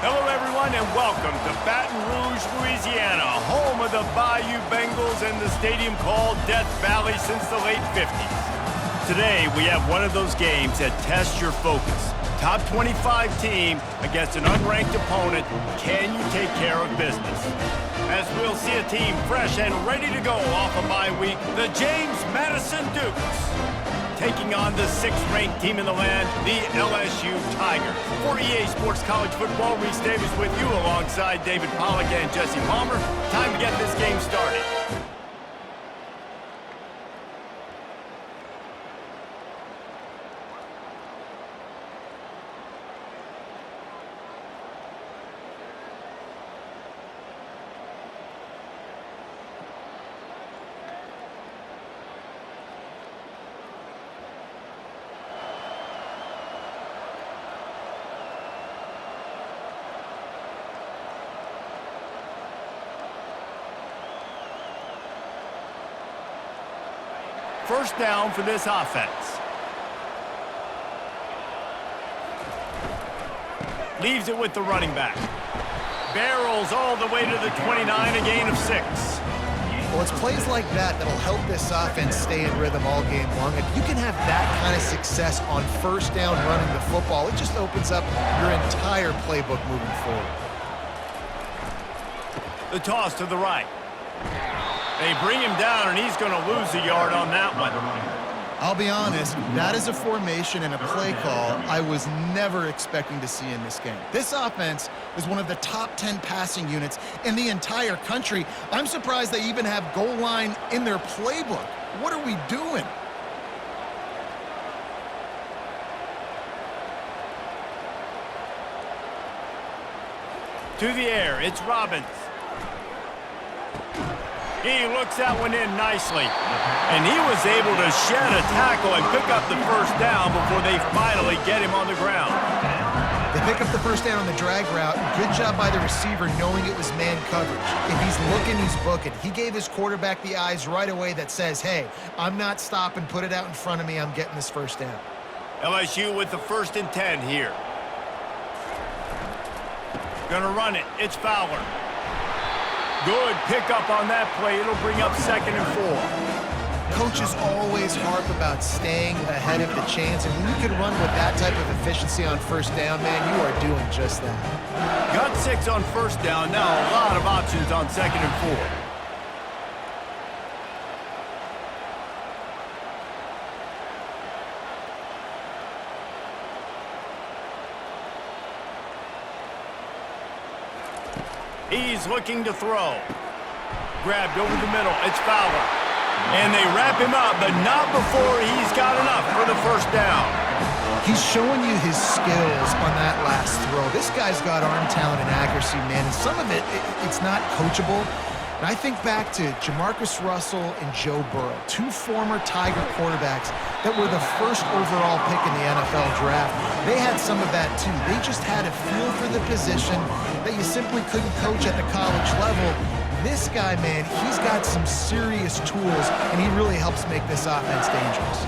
Hello, everyone, and welcome to Baton Rouge, Louisiana, home of the Bayou Bengals and the stadium called Death Valley since the late 50s. Today, we have one of those games that tests your focus. Top 25 team against an unranked opponent. Can you take care of business? As we'll see a team fresh and ready to go off a bye week, the James Madison Dukes taking on the 6th-ranked team in the land, the LSU Tigers. For EA Sports College Football, Reese Davis with you alongside David Pollack and Jesse Palmer. Time to get this game started. First down for this offense. Leaves it with the running back. Barrels all the way to the 29, a gain of 6. Well, it's plays like that that'll help this offense stay in rhythm all game long. If you can have that kind of success on first down running the football, it just opens up your entire playbook moving forward. The toss to the right. They bring him down, and he's going to lose a yard on that one. I'll be honest, that is a formation and a play call I was never expecting to see in this game. This offense is one of the top 10 passing units in the entire country. I'm surprised they even have goal line in their playbook. What are we doing? To the air, it's Robbins. He looks that one in nicely. And he was able to shed a tackle and pick up the first down before they finally get him on the ground. They pick up the first down on the drag route. Good job by the receiver knowing it was man coverage. If he's looking, he's booking. He gave his quarterback the eyes right away that says, hey, I'm not stopping. Put it out in front of me. I'm getting this first down. LSU with the 1st and 10 here. Gonna run it. It's Fowler. Good pickup on that play. It'll bring up 2nd and 4. Coaches always harp about staying ahead of the chains, and when you can run with that type of efficiency on first down, man, you are doing just that. Got 6 on first down. Now a lot of options on 2nd and 4. He's looking to throw. Grabbed over the middle. It's Fowler. And they wrap him up, but not before he's got enough for the first down. He's showing you his skills on that last throw. This guy's got arm talent and accuracy, man, and some of it's not coachable. And I think back to Jamarcus Russell and Joe Burrow, 2 former Tiger quarterbacks that were the first overall pick in the NFL draft. They had some of that too. They just had a feel for the position that you simply couldn't coach at the college level. This guy, man, he's got some serious tools, and he really helps make this offense dangerous.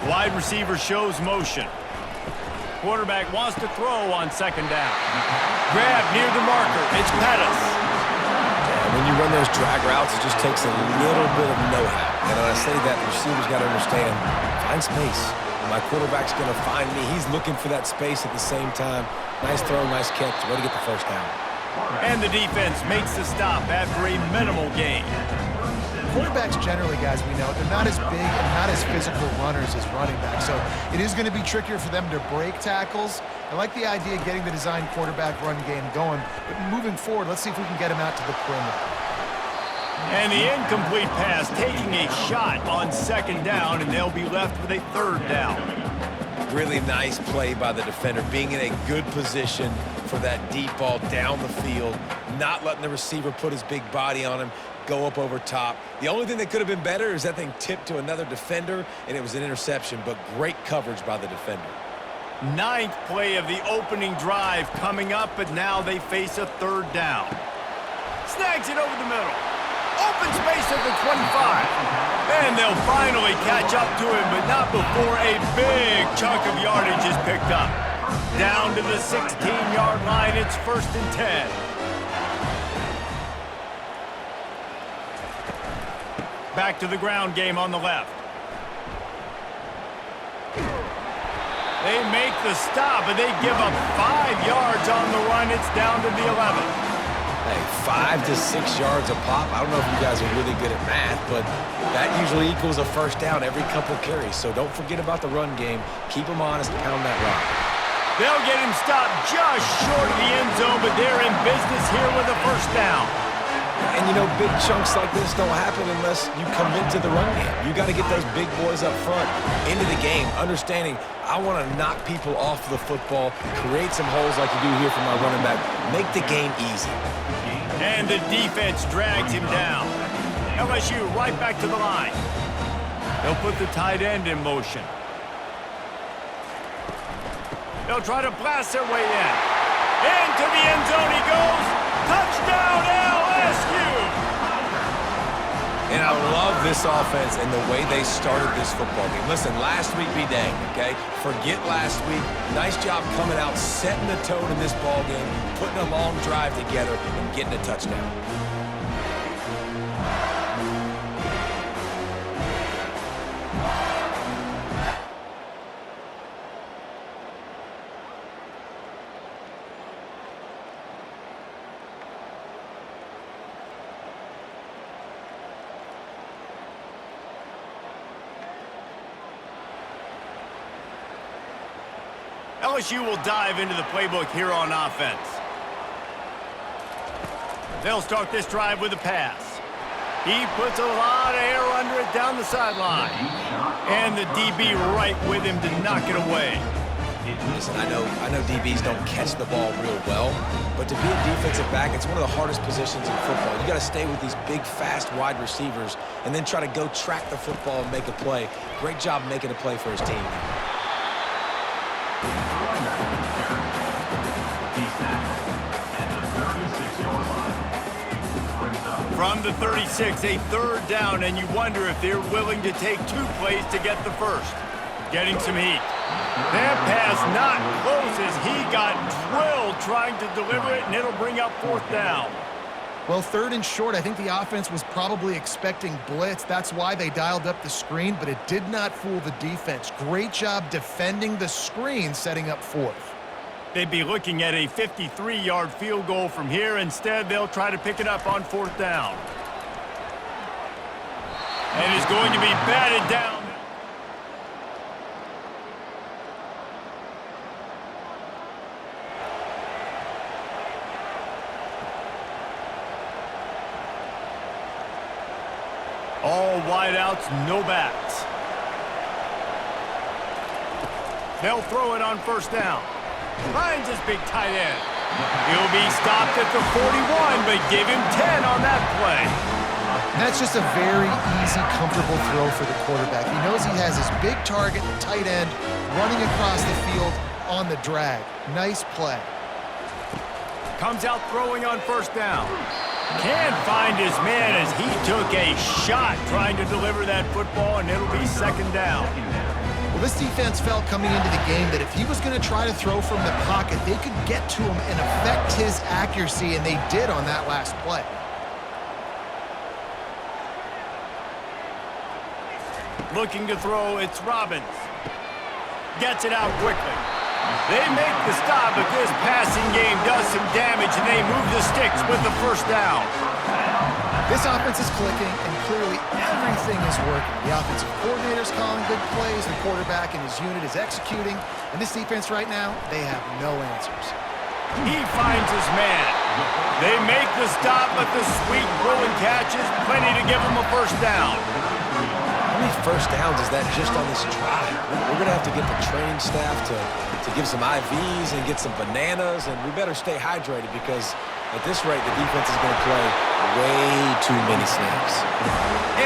Wide receiver shows motion. Quarterback wants to throw on 2nd down. Grab near the marker. It's Pettis. When you run those drag routes, it just takes a little bit of know-how. And when I say that, the receiver's got to understand, find space. My quarterback's going to find me. He's looking for that space at the same time. Nice throw, nice catch. Way to get the first down. And the defense makes the stop after a minimal gain. Quarterbacks generally, guys, we know, they're not as big and not as physical runners as running backs. So it is going to be trickier for them to break tackles. I like the idea of getting the design quarterback run game going. But moving forward, let's see if we can get him out to the perimeter. And the incomplete pass taking a shot on 2nd down, and they'll be left with a 3rd down. Really nice play by the defender, being in a good position for that deep ball down the field, not letting the receiver put his big body on him, go up over top. The only thing that could have been better is that thing tipped to another defender, and it was an interception, but great coverage by the defender. 9th play of the opening drive coming up, but now they face a 3rd down. Snags it over the middle. Open space at the 25. And they'll finally catch up to him, but not before a big chunk of yardage is picked up. Down to the 16-yard line, it's 1st and 10. Back to the ground game on the left. They make the stop, and they give up 5 yards on the run. It's down to the 11. Hey, 5 to 6 yards a pop. I don't know if you guys are really good at math, but that usually equals a first down every couple carries. So don't forget about the run game. Keep them honest, pound that rock. They'll get him stopped just short of the end zone, but they're in business here with a first down. And, you know, big chunks like this don't happen unless you commit to the run game. You got to get those big boys up front into the game, understanding I want to knock people off the football, create some holes like you do here for my running back, make the game easy. And the defense drags him down. LSU right back to the line. They'll put the tight end in motion. They'll try to blast their way in. Into the end zone he goes. Touchdown, LSU! And I love this offense and the way they started this football game. Listen, last week be dang, okay? Forget last week. Nice job coming out, setting the tone in this ball game, putting a long drive together, and getting a touchdown. LSU will dive into the playbook here on offense. They'll start this drive with a pass. He puts a lot of air under it down the sideline. And the DB right with him to knock it away. Listen, I know DBs don't catch the ball real well, but to be a defensive back, it's one of the hardest positions in football. You got to stay with these big, fast wide receivers and then try to go track the football and make a play. Great job making a play for his team. From the 36, a 3rd down, and you wonder if they're willing to take 2 plays to get the first. Getting some heat. That pass not close as he got drilled trying to deliver it, and it'll bring up 4th down. Well, 3rd and short, I think the offense was probably expecting blitz. That's why they dialed up the screen, but it did not fool the defense. Great job defending the screen, setting up 4th. They'd be looking at a 53-yard field goal from here. Instead, they'll try to pick it up on 4th down. And it's going to be batted down. All wideouts, no backs. They'll throw it on 1st down. Finds his big tight end. He'll be stopped at the 41, but give him 10 on that play. And that's just a very easy, comfortable throw for the quarterback. He knows he has his big target, the tight end, running across the field on the drag. Nice play. Comes out throwing on 1st down. Can't find his man as he took a shot trying to deliver that football, and it'll be 2nd down. Well, this defense felt coming into the game that if he was going to try to throw from the pocket, they could get to him and affect his accuracy, and they did on that last play. Looking to throw, it's Robbins. Gets it out quickly. They make the stop, but this passing game does some damage, and they move the sticks with the 1st down. This offense is clicking, and clearly everything is working. The offensive coordinator's calling good plays, the quarterback and his unit is executing, and this defense right now, they have no answers. He finds his man. They make the stop, but the sweet throw and catch is plenty to give him a 1st down. How many 1st downs is that just on this drive? We're going to have to get the training staff to give some IVs and get some bananas, and we better stay hydrated because at this rate, the defense is going to play way too many snaps.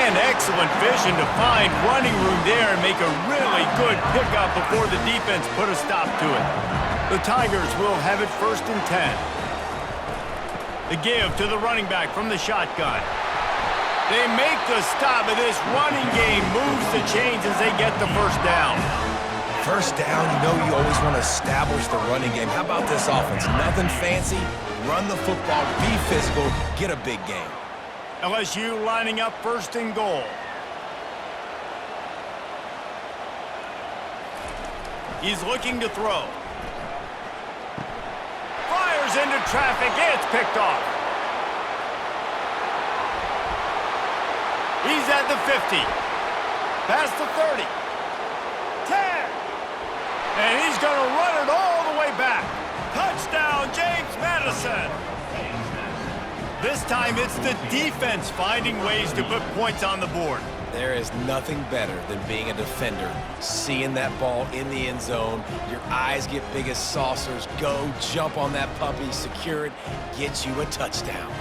And excellent vision to find running room there and make a really good pickup before the defense put a stop to it. The Tigers will have it 1st and 10. The give to the running back from the shotgun. They make the stop, and this running game moves the chains as they get the 1st down. First down, you know you always want to establish the running game. How about this offense? Nothing fancy. Run the football, be physical, get a big gain. LSU lining up first and goal. He's looking to throw. Fires into traffic. It's picked off. He's at the 50. Past the 30. 10. And he's going to run it all the way back. Touchdown, James Madison. This time it's the defense finding ways to put points on the board. There is nothing better than being a defender, seeing that ball in the end zone. Your eyes get big as saucers. Go, jump on that puppy, secure it, get you a touchdown.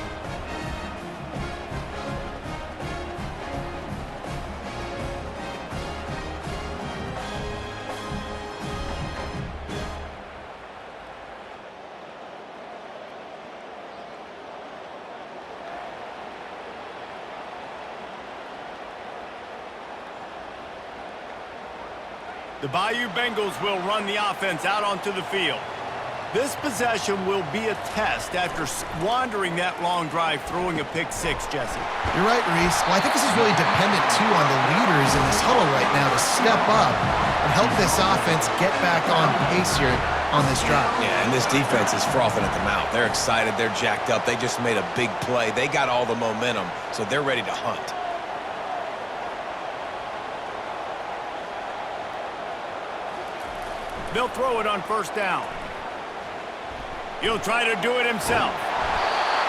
The Bayou Bengals will run the offense out onto the field. This possession will be a test after squandering that long drive throwing a pick six, Jesse. You're right, Reese. Well, I think this is really dependent, too, on the leaders in this huddle right now to step up and help this offense get back on pace here on this drive. Yeah, and this defense is frothing at the mouth. They're excited. They're jacked up. They just made a big play. They got all the momentum, so they're ready to hunt. They'll throw it on first down. He'll try to do it himself.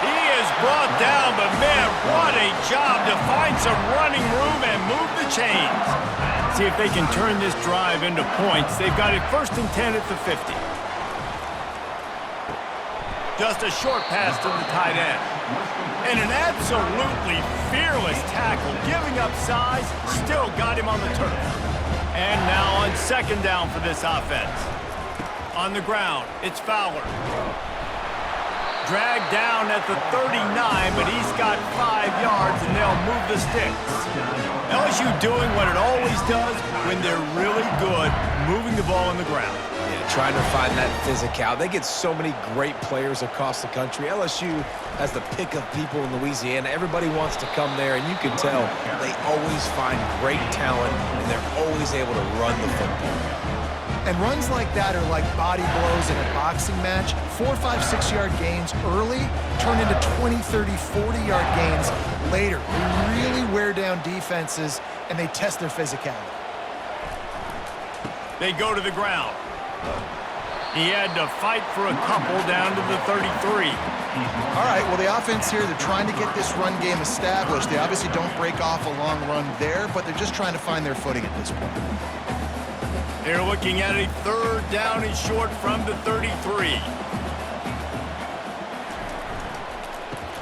He is brought down, but man, what a job to find some running room and move the chains. See if they can turn this drive into points. They've got it first and 10 at the 50. Just a short pass to the tight end. And an absolutely fearless tackle, giving up size, still got him on the turf. And now on second down for this offense. On the ground, it's Fowler. Dragged down at the 39, but he's got 5 yards, and they'll move the sticks. LSU doing what it always does when they're really good, moving the ball on the ground. Yeah, trying to find that physicality. They get so many great players across the country. LSU has the pick of people in Louisiana. Everybody wants to come there, and you can tell they always find great talent, and they're always able to run the football. And runs like that are like body blows in a boxing match. 4, 5, 6-yard gains early turn into 20, 30, 40-yard gains later. They really wear down defenses, and they test their physicality. They go to the ground. He had to fight for a couple down to the 33. All right, well, the offense here, they're trying to get this run game established. They obviously don't break off a long run there, but they're just trying to find their footing at this point. They're looking at a third down and short from the 33.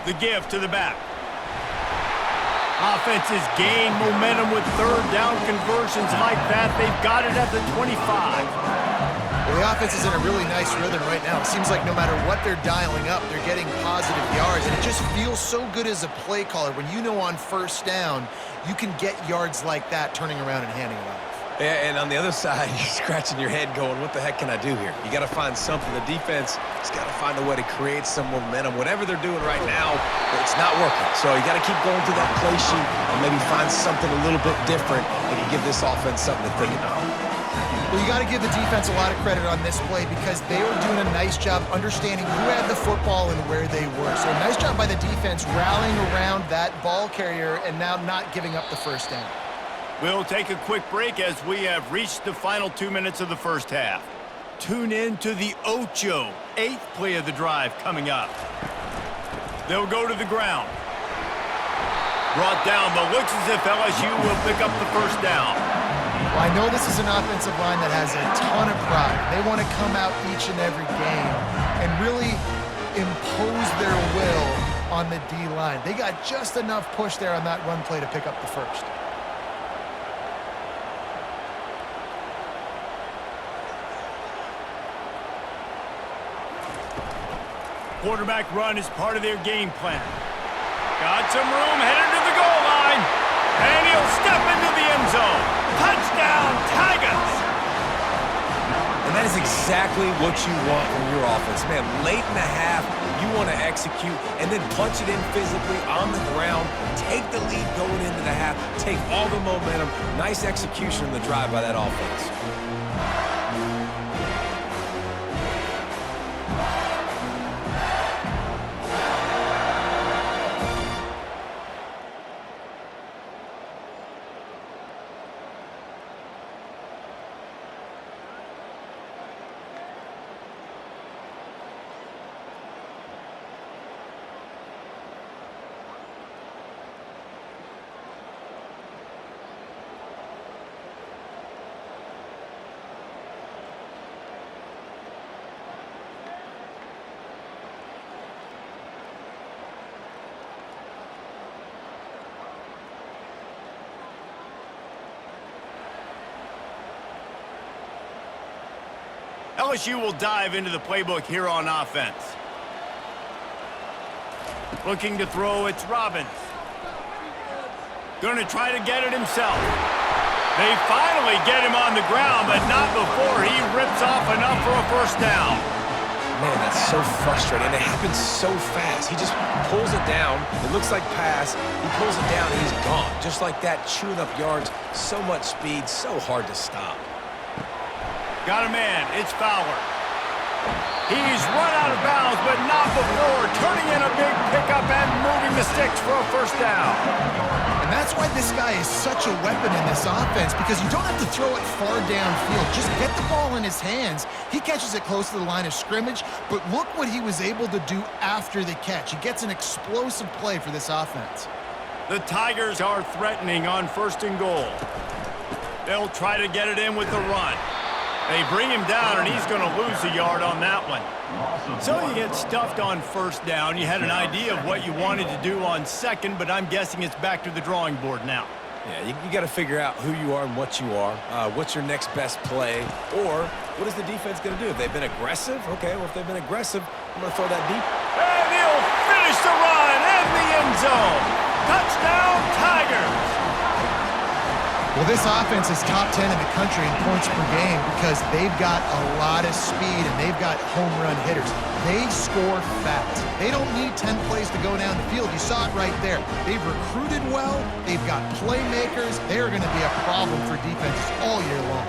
The give to the back. Offenses gain momentum with third down conversions like that. They've got it at the 25. Well, the offense is in a really nice rhythm right now. It seems like no matter what they're dialing up, they're getting positive yards. And it just feels so good as a play caller when you know on first down you can get yards like that turning around and handing it off. Yeah, and on the other side, you're scratching your head going, what the heck can I do here? You got to find something. The defense has got to find a way to create some momentum. Whatever they're doing right now, it's not working. So you got to keep going through that play sheet and maybe find something a little bit different that can give this offense something to think about. Well, you got to give the defense a lot of credit on this play because they were doing a nice job understanding who had the football and where they were. So a nice job by the defense rallying around that ball carrier and now not giving up the first down. We'll take a quick break as we have reached the final 2 minutes of the first half. Tune in to the Ocho, 8th play of the drive coming up. They'll go to the ground. Brought down, but looks as if LSU will pick up the first down. Well, I know this is an offensive line that has a ton of pride. They want to come out each and every game and really impose their will on the D-line. They got just enough push there on that run play to pick up the first. Quarterback run is part of their game plan. Got some room, headed to the goal line, and he'll step into the end zone. Touchdown, Tigers! That is exactly what you want from your offense. Man, late in the half, you want to execute and then punch it in physically on the ground, take the lead going into the half, take all the momentum. Nice execution in the drive by that offense. LSU will dive into the playbook here on offense. Looking to throw, it's Robbins. Going to try to get it himself. They finally get him on the ground, but not before he rips off enough for a first down. Man, that's so frustrating, and it happens so fast. He just pulls it down. It looks like pass. He pulls it down, and he's gone. Just like that, chewing up yards. So much speed, so hard to stop. Got a man, it's Fowler. He's run out of bounds, but not before turning in a big pickup and moving the sticks for a first down. And that's why this guy is such a weapon in this offense, because you don't have to throw it far downfield. Just get the ball in his hands. He catches it close to the line of scrimmage, but look what he was able to do after the catch. He gets an explosive play for this offense. The Tigers are threatening on 1st and goal. They'll try to get it in with the run. They bring him down, and he's going to lose a yard on that one. So you get stuffed on 1st down. You had an idea of what you wanted to do on 2nd, but I'm guessing it's back to the drawing board now. Yeah, you got to figure out who you are and what you are. What's your next best play? Or what is the defense going to do? If they've been aggressive, okay, well, if they've been aggressive, I'm going to throw that deep. And he'll finish the run in the end zone. Touchdown, Tigers. Well, this offense is top 10 in the country in points per game because they've got a lot of speed and they've got home run hitters. They score fast. They don't need 10 plays to go down the field. You saw it right there. They've recruited well. They've got playmakers. They're going to be a problem for defenses all year long.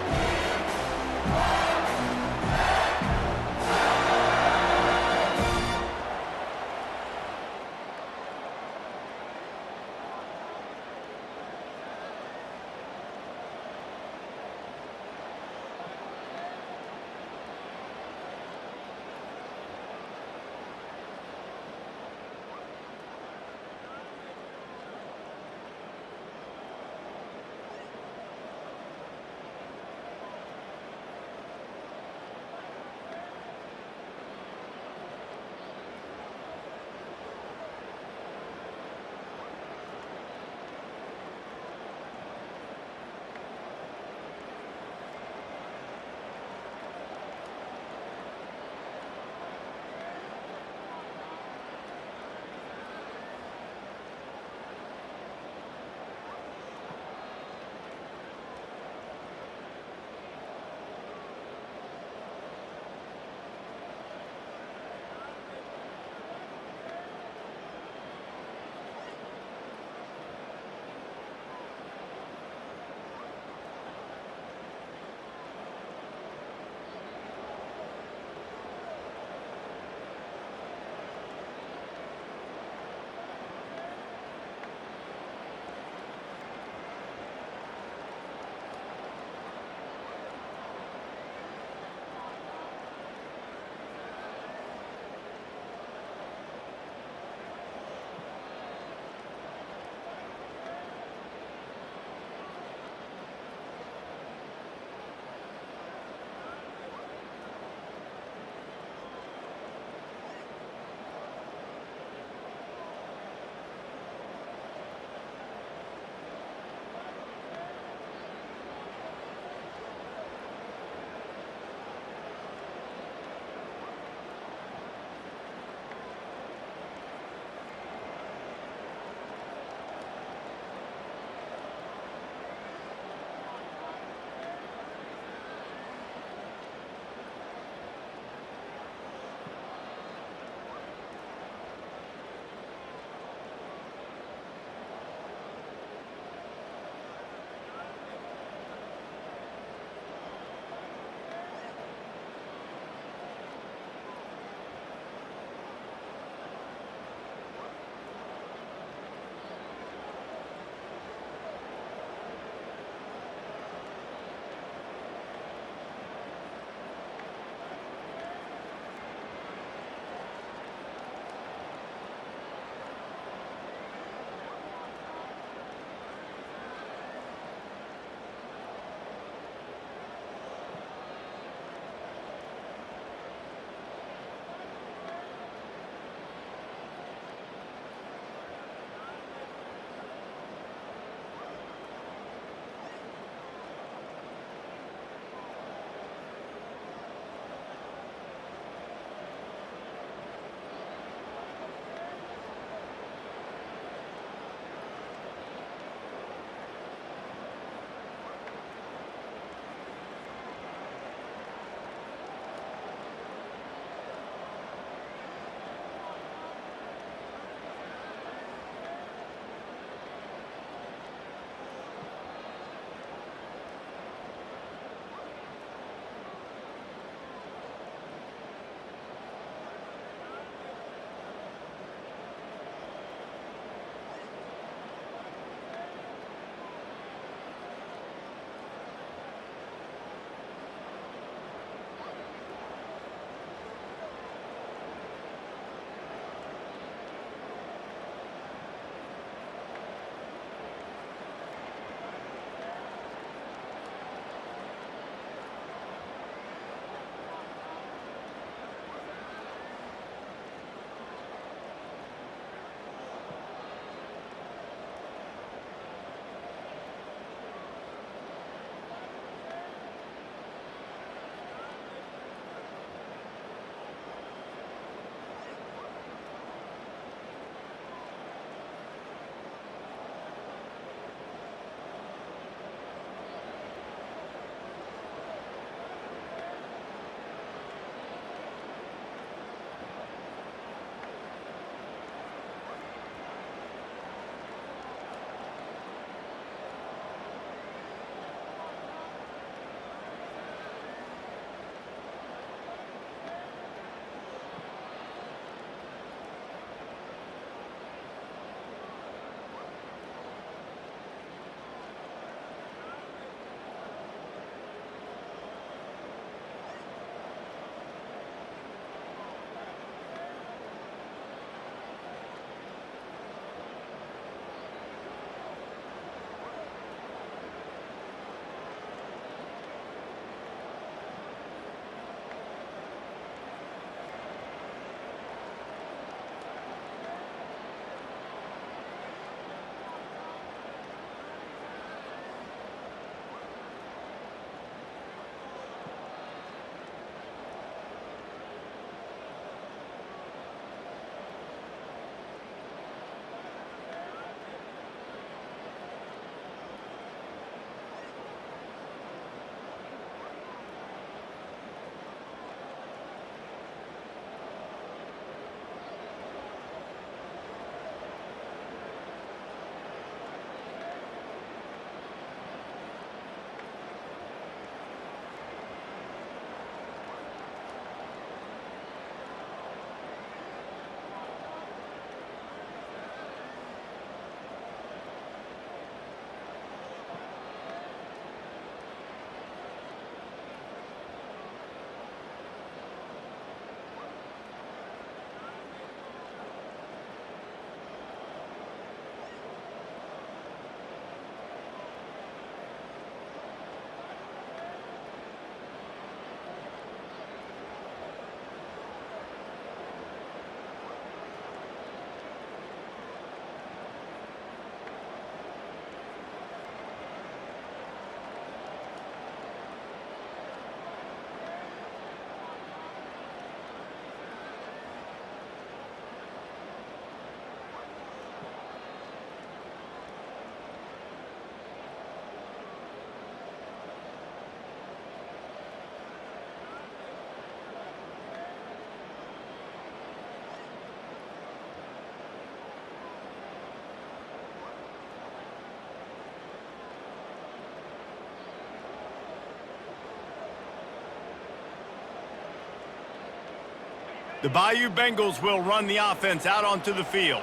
The Bayou Bengals will run the offense out onto the field.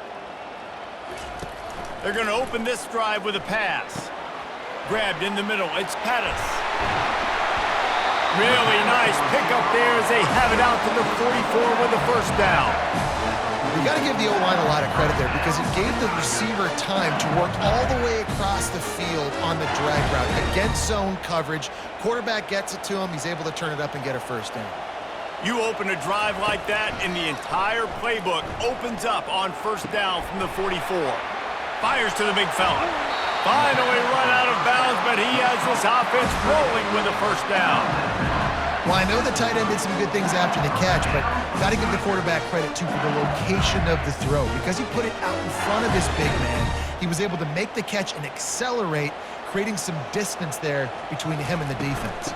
They're going to open this drive with a pass. Grabbed in the middle. It's Pettis. Really nice pickup there as they have it out to the 44 with a first down. You got to give the O-line a lot of credit there because it gave the receiver time to work all the way across the field on the drag route against zone coverage. Quarterback gets it to him. He's able to turn it up and get a first down. You open a drive like that, and the entire playbook opens up on first down from the 44. Fires to the big fella. Finally run out of bounds, but he has this offense rolling with a first down. Well, I know the tight end did some good things after the catch, but got to give the quarterback credit, too, for the location of the throw. Because he put it out in front of his big man, he was able to make the catch and accelerate, creating some distance there between him and the defense.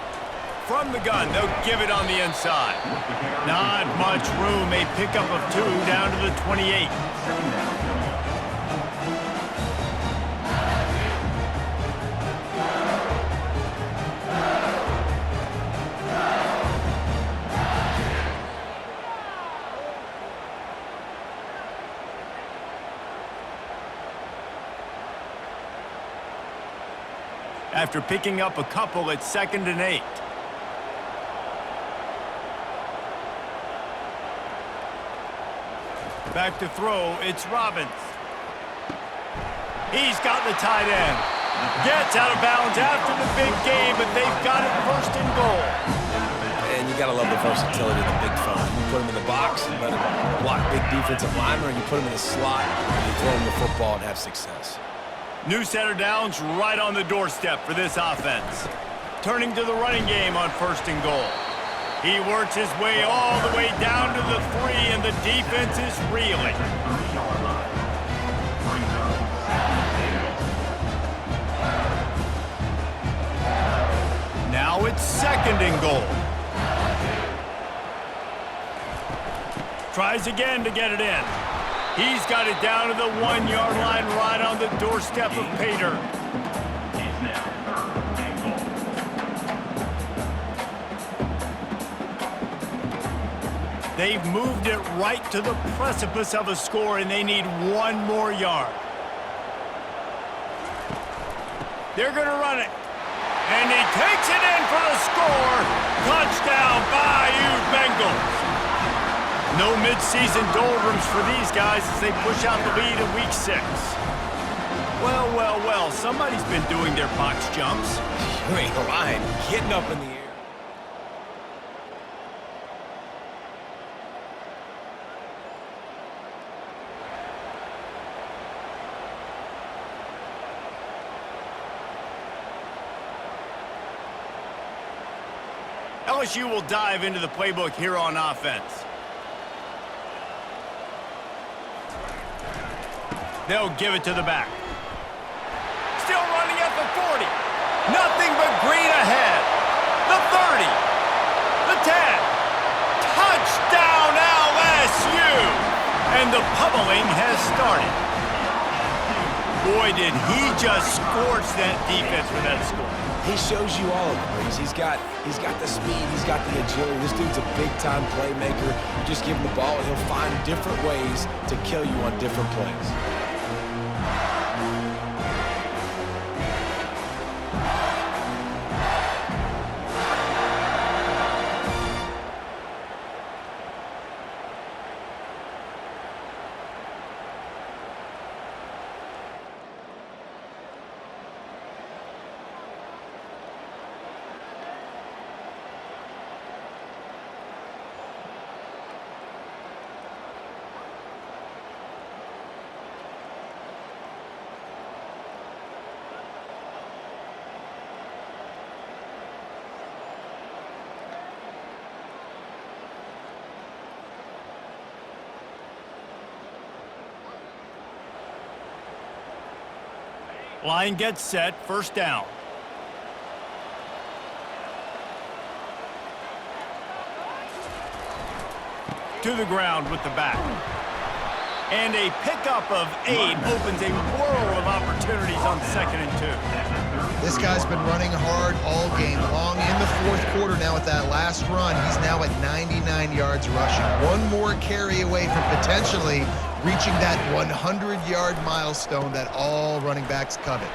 From the gun, they'll give it on the inside. Not much room, a pickup of 2 down to the 28. After picking up a couple, it's 2nd and 8. Back to throw, it's Robbins. He's got the tight end. Gets out of bounds after the big game, but they've got it 1st and goal. And you got to love the versatility of the big fella. You put him in the box and let him block big defensive linemen, or you put him in the slot and you throw him the football and have success. New center downs right on the doorstep for this offense. Turning to the running game on 1st and goal. He works his way all the way down to the 3, and the defense is reeling. Now it's 2nd and goal. Tries again to get it in. He's got it down to the 1-yard line right on the doorstep of Pater. They've moved it right to the precipice of a score, and they need 1 more yard. They're going to run it. And he takes it in for the score. Touchdown, Bayou Bengals. No midseason doldrums for these guys as they push out the lead in week 6. Well, well, well, somebody's been doing their box jumps. You ain't lying. Getting up in the air. LSU will dive into the playbook here on offense. They'll give it to the back. Still running at the 40. Nothing but green ahead. The 30. The 10. Touchdown LSU! And the pummeling has started. Boy, did he just scorch that defense for that score. He shows you all of it. He's got the speed, he's got the agility. This dude's a big-time playmaker. You just give him the ball, and he'll find different ways to kill you on different plays. Line gets set, 1st down. To the ground with the back. And a pickup of 8 opens a world of opportunities on 2nd and 2. This guy's been running hard all game long in the fourth quarter. Now with that last run, he's now at 99 yards rushing. One more carry away from potentially reaching that 100-yard milestone that all running backs covet.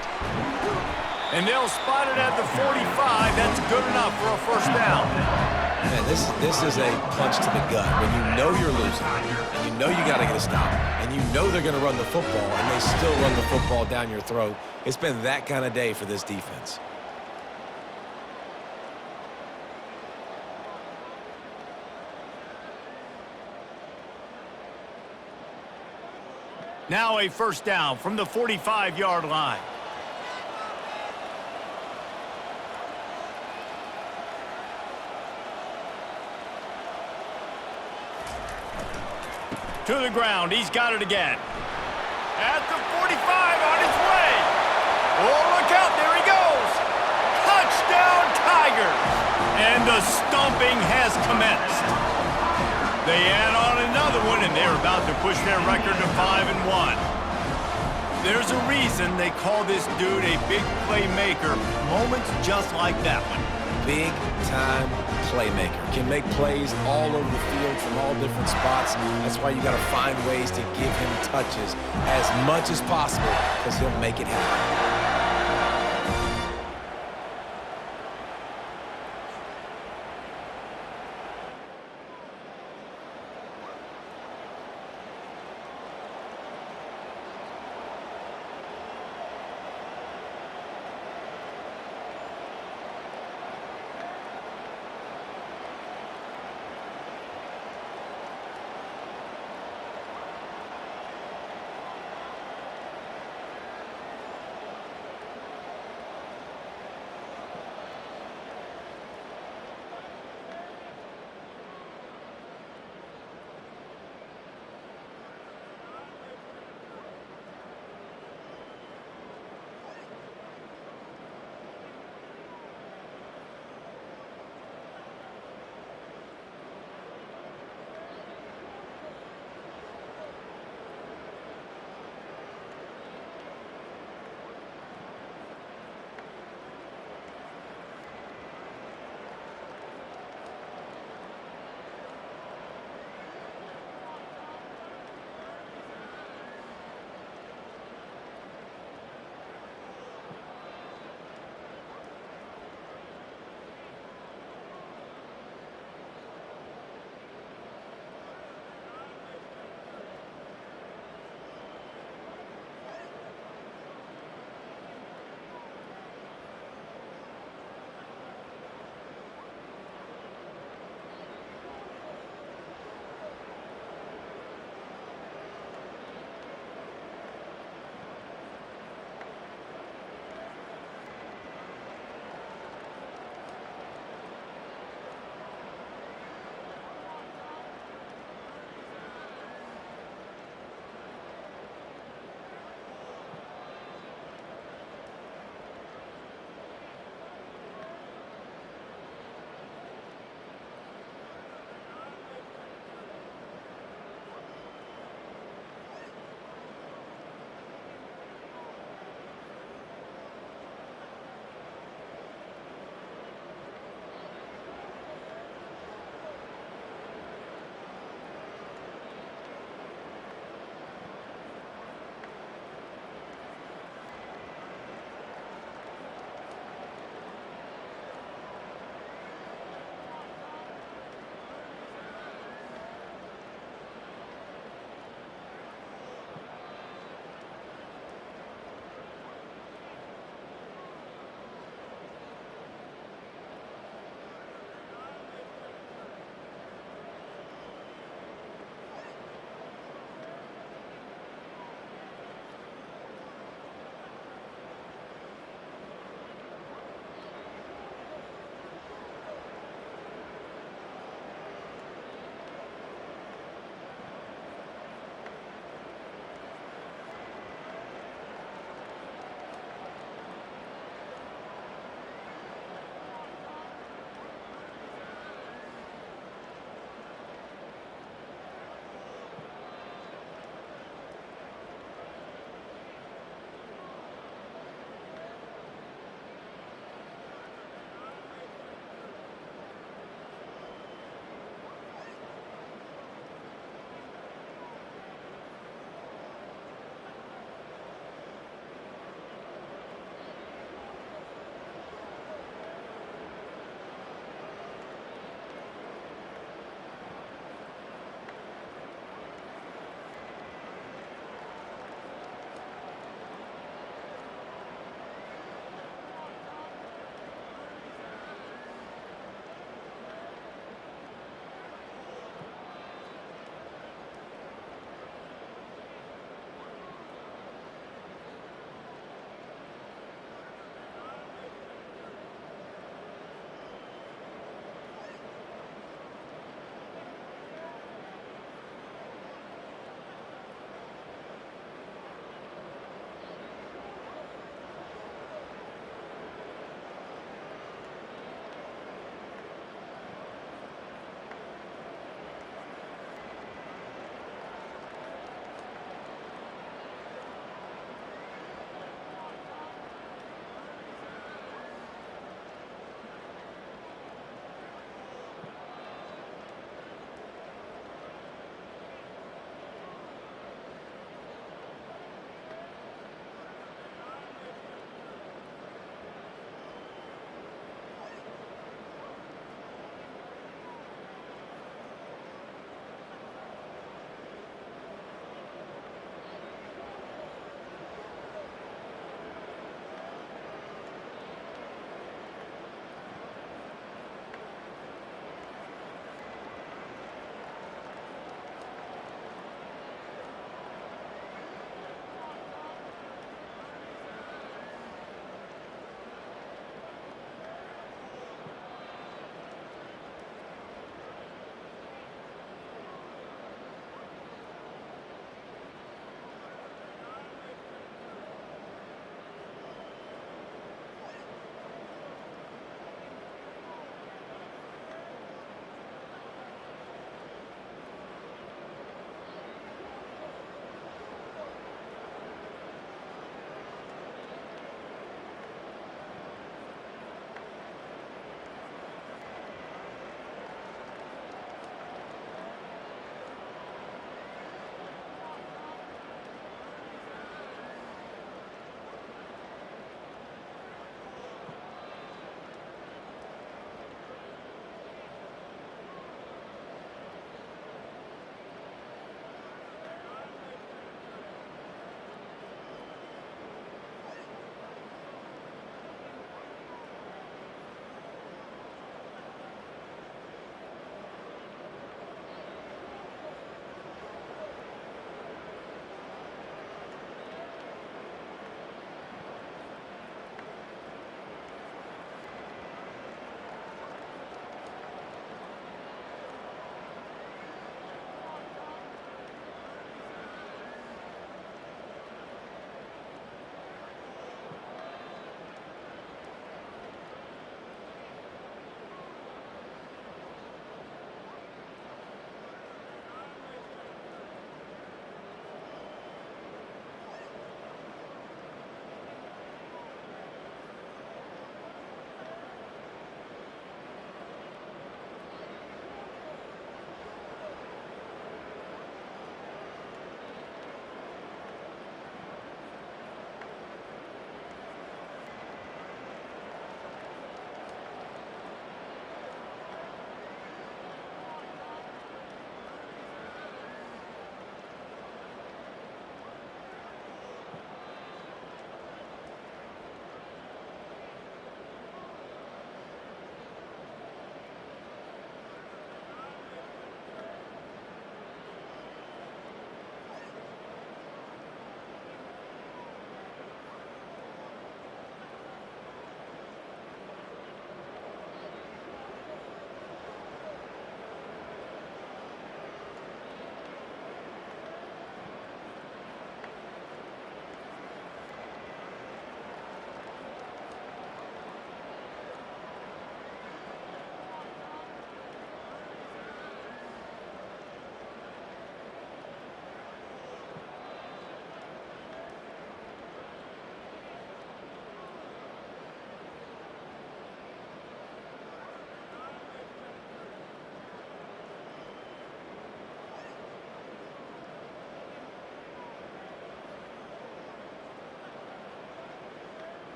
And they'll spot it at the 45. That's good enough for a first down. Man, this is a punch to the gut. When you know you're losing, and you know you got to get a stop, and you know they're going to run the football, and they still run the football down your throat. It's been that kind of day for this defense. Now a first down from the 45-yard line. To the ground. He's got it again. At the 45 on his way. Oh, look out. There he goes. Touchdown, Tigers. And the stomping has commenced. They add on another one, and they're about to push their record to 5-1. There's a reason they call this dude a big playmaker. Moments just like that one. Big-time playmaker. Can make plays all over the field from all different spots. That's why you got to find ways to give him touches as much as possible, because he'll make it happen.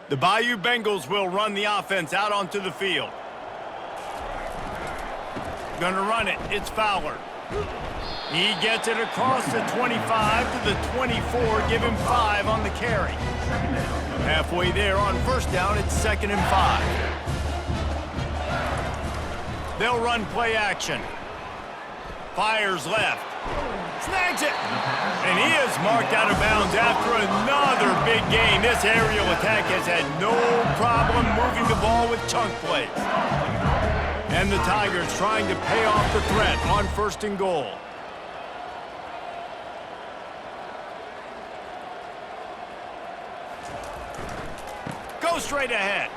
The Bayou Bengals will run the offense out onto the field. Gonna run it. It's Fowler. He gets it across the 25 to the 24. Give him 5 on the carry. Halfway there on first down, it's 2nd and 5. They'll run play action. Fires left. Snags it. And he is marked out of bounds after another big gain. This aerial attack has had no problem moving the ball with chunk plays. And the Tigers trying to pay off the threat on 1st and goal. Go straight ahead.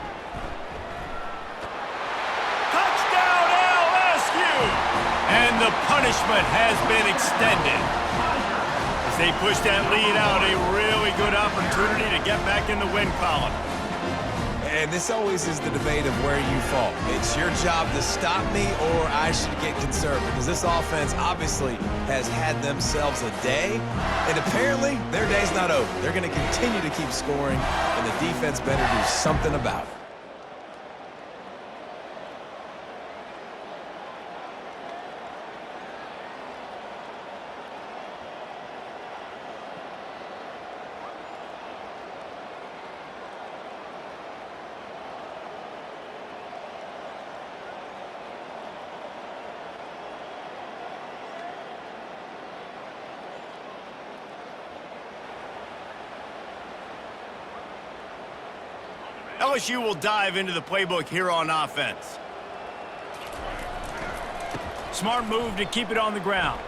Touchdown LSU! And the punishment has been extended. As they push that lead out, a really good opportunity to get back in the win column. And this always is the debate of where you fall. It's your job to stop me or I should get concerned, because this offense obviously has had themselves a day, and apparently their day's not over. They're going to continue to keep scoring, and the defense better do something about it. LSU will dive into the playbook here on offense. Smart move to keep it on the ground.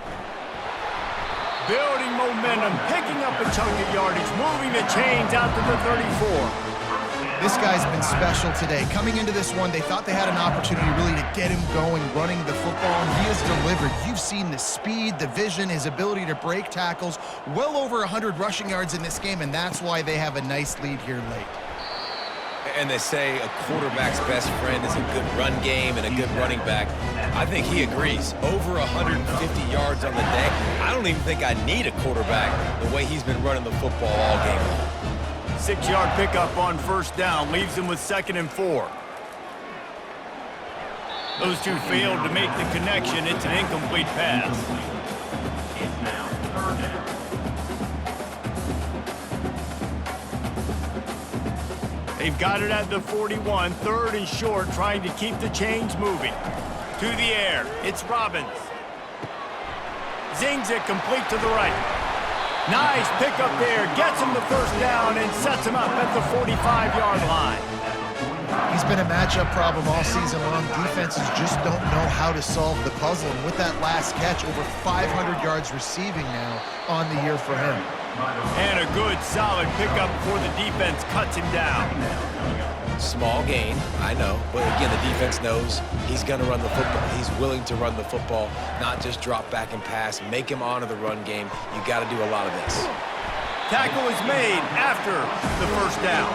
Building momentum, picking up a chunk of yardage, moving the chains out to the 34. This guy's been special today. Coming into this one, they thought they had an opportunity really to get him going, running the football, and he has delivered. You've seen the speed, the vision, his ability to break tackles, well over 100 rushing yards in this game, and that's why they have a nice lead here late. And they say a quarterback's best friend is a good run game and a good running back. I think he agrees. Over 150 yards on the day. I don't even think I need a quarterback the way he's been running the football all game long. 6-yard pickup on first down leaves them with 2nd and 4. Those two failed to make the connection. It's an incomplete pass. It's now 3rd down. They've got it at the 41, 3rd and short, trying to keep the chains moving. To the air, it's Robbins. Zings it complete to the right. Nice pickup there, gets him the first down and sets him up at the 45-yard line. He's been a matchup problem all season long. Defenses just don't know how to solve the puzzle. And with that last catch, over 500 yards receiving now on the year for him. And a good, solid pickup before the defense cuts him down. Small gain, I know. But again, the defense knows he's going to run the football. He's willing to run the football, not just drop back and pass. Make him honor the run game. You got to do a lot of this. Tackle is made after the first down.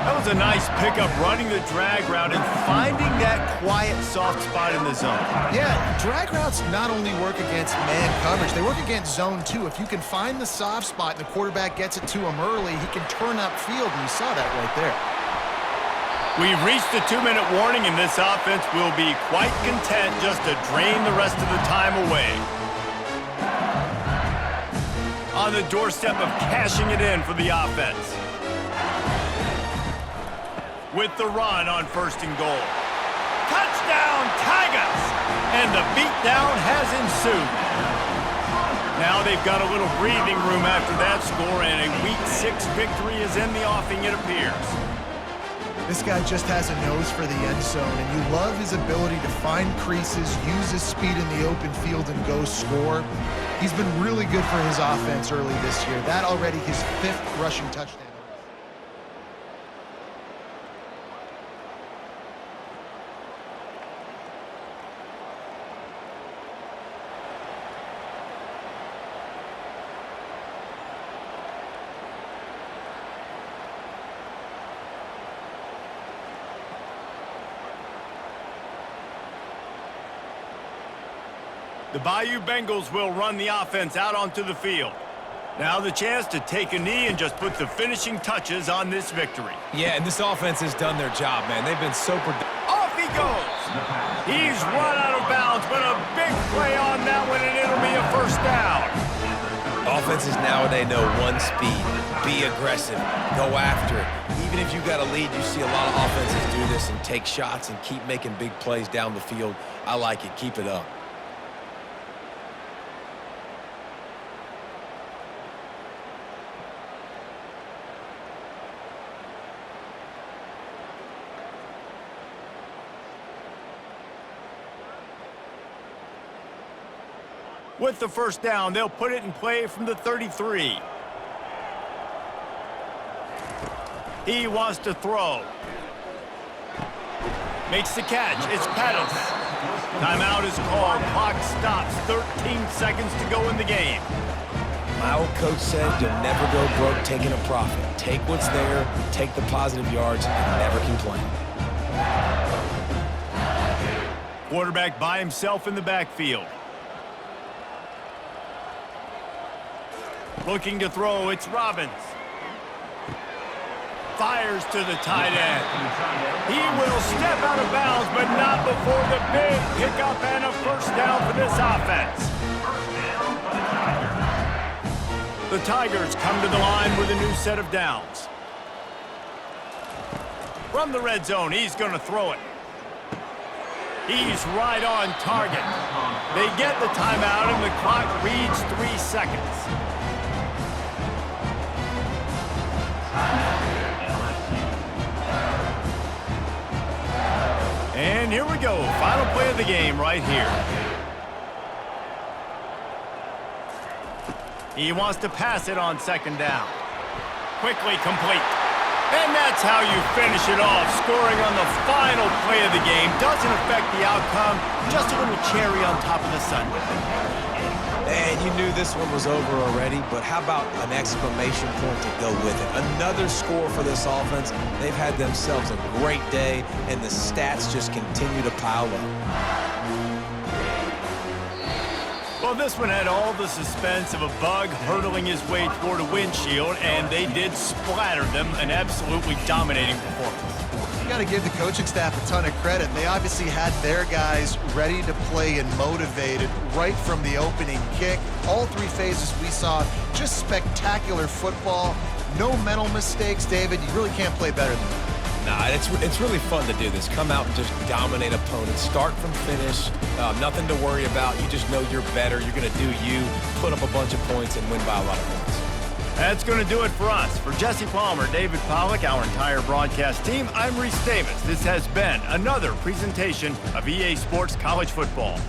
That was a nice pickup, running the drag route and finding that quiet, soft spot in the zone. Yeah, drag routes not only work against man coverage, they work against zone too. If you can find the soft spot and the quarterback gets it to him early, he can turn upfield, and you saw that right there. We've reached the 2-minute warning, and this offense will be quite content just to drain the rest of the time away. On the doorstep of cashing it in for the offense. With the run on 1st and goal. Touchdown, Tigers! And the beatdown has ensued. Now they've got a little breathing room after that score, and a Week 6 victory is in the offing, it appears. This guy just has a nose for the end zone, and you love his ability to find creases, use his speed in the open field, and go score. He's been really good for his offense early this year. That already his 5th rushing touchdown. The Bayou Bengals will run the offense out onto the field. Now the chance to take a knee and just put the finishing touches on this victory. Yeah, and this offense has done their job, man. They've been so productive. Off he goes. He's run out of bounds, but a big play on that one, and it'll be a first down. Offenses nowadays know one speed. Be aggressive. Go after it. Even if you got a lead, you see a lot of offenses do this and take shots and keep making big plays down the field. I like it. Keep it up. With the first down, they'll put it in play from the 33. He wants to throw. Makes the catch. It's Pettis. Timeout is called. Clock stops. 13 seconds to go in the game. My old coach said you'll never go broke taking a profit. Take what's there, take the positive yards, and never complain. Quarterback by himself in the backfield. Looking to throw, it's Robbins. Fires to the tight end. He will step out of bounds, but not before the big pickup and a first down for this offense. The Tigers come to the line with a new set of downs. From the red zone, he's going to throw it. He's right on target. They get the timeout, and the clock reads 3 seconds. And here we go. Final play of the game right here. He wants to pass it on second down. Quickly complete. And that's how you finish it off. Scoring on the final play of the game doesn't affect the outcome. Just a little cherry on top of the sundae. And you knew this one was over already, but how about an exclamation point to go with it? Another score for this offense. They've had themselves a great day, and the stats just continue to pile up. Well, this one had all the suspense of a bug hurtling his way toward a windshield, and they did splatter them, an absolutely dominating performance. You got to give the coaching staff a ton of credit. They obviously had their guys ready to play and motivated right from the opening kick. All 3 phases we saw, just spectacular football. No mental mistakes, David. You really can't play better than that. Nah, it's really fun to do this. Come out and just dominate opponents. Start from finish. Nothing to worry about. You just know you're better. You're going to do you, put up a bunch of points, and win by a lot of points. That's going to do it for us. For Jesse Palmer, David Pollack, our entire broadcast team, I'm Reese Davis. This has been another presentation of EA Sports College Football.